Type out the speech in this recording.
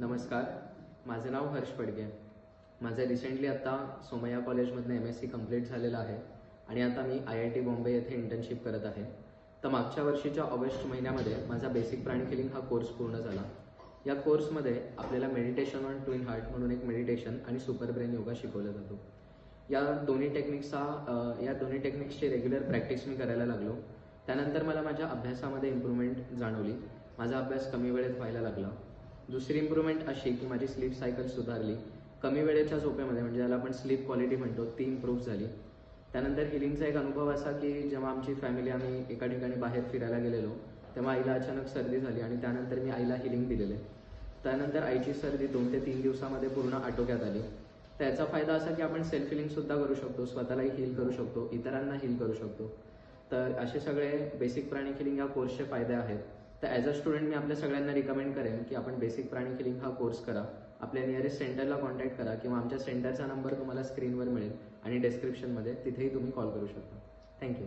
नमस्कार, माझं नाव हर्ष पडगे. माझं रिसेंटली आता सोमय्या कॉलेजमधनं MSc कंप्लीट झालेलं आहे आणि आता मी IIT बॉम्बे येथे इंटर्नशिप करत आहे. तर मागच्या वर्षीच्या ऑगस्ट महिन्यामध्ये माझा बेसिक प्राणिक हिलिंग हा कोर्स पूर्ण झाला. या कोर्समध्ये आपल्याला मेडिटेशन ऑन ट्विन हार्ट म्हणून एक मेडिटेशन आणि सुपर ब्रेन योगा शिकवला जातो. या दोन्ही टेक्निक्सची रेग्युलर प्रॅक्टिस मी करायला लागलो. त्यानंतर मला माझ्या अभ्यासामध्ये इम्प्रूव्हमेंट जाणवली. माझा अभ्यास कमी वेळेत व्हायला लागला. दुसरी इम्प्रूव्हमेंट अशी की माझी स्लीप सायकल सुधारली. कमी वेळेच्या झोपेमध्ये म्हणजे ज्याला आपण स्लीप क्वालिटी म्हणतो ती इम्प्रूव्ह झाली. त्यानंतर हिलिंगचा एक अनुभव असा की जेव्हा आमची फॅमिली आम्ही एका ठिकाणी बाहेर फिरायला गेलेलो तेव्हा आईला अचानक सर्दी झाली आणि त्यानंतर मी आईला हिलिंग दिलेले. त्यानंतर आईची सर्दी 2 ते 3 दिवसामध्ये पूर्ण आटोक्यात आली. त्याचा फायदा असा की आपण सेल्फ हिलिंगसुद्धा करू शकतो, स्वतःलाही हील करू शकतो, इतरांना हील करू शकतो. तर असे सगळे बेसिक प्राणिक हिलिंग या कोर्सचे फायदे आहेत. तर ॲज अ स्टुडंट मी आपल्या सगळ्यांना रिकमेंड करेन की आपण बेसिक प्राणिक हिलिंग हा कोर्स करा. आपल्या नियरेस्ट सेंटरला कॉन्टॅक्ट करा किंवा आमच्या सेंटरचा नंबर तुम्हाला स्क्रीनवर मिळेल आणि डिस्क्रिप्शनमध्ये तिथेही तुम्ही कॉल करू शकता. थँक्यू.